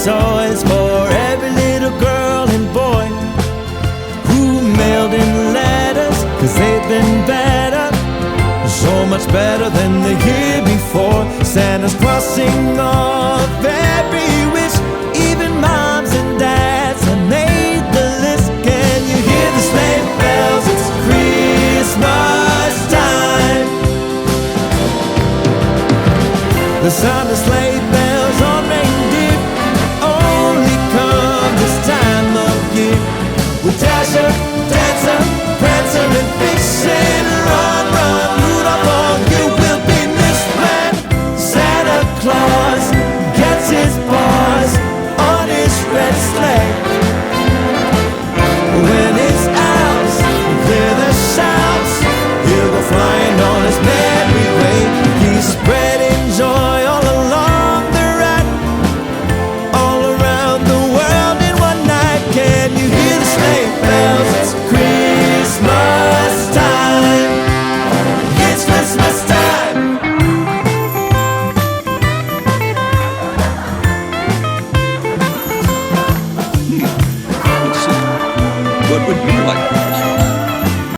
toys for every little girl and boy who mailed in letters, 'cause they've been better, so much better than the year before. Santa's crossing off every wish, even moms and dads have made the list. Can you hear the sleigh bells? It's Christmas time. The sound of sleigh bells on reindeer only come this time of year. With Dasher, Dancer, Prancer, and Vixen, run, run, Rudolph, all you will be missed when Santa Claus gets his paws on his red sleigh. When it's out, clear the shouts, he'll go flying on his merry way. He's spreading joy all along the ride, all around the world in one night. Can you hear the sleigh bells? It's Christmas time. It's Christmas time. What would you like?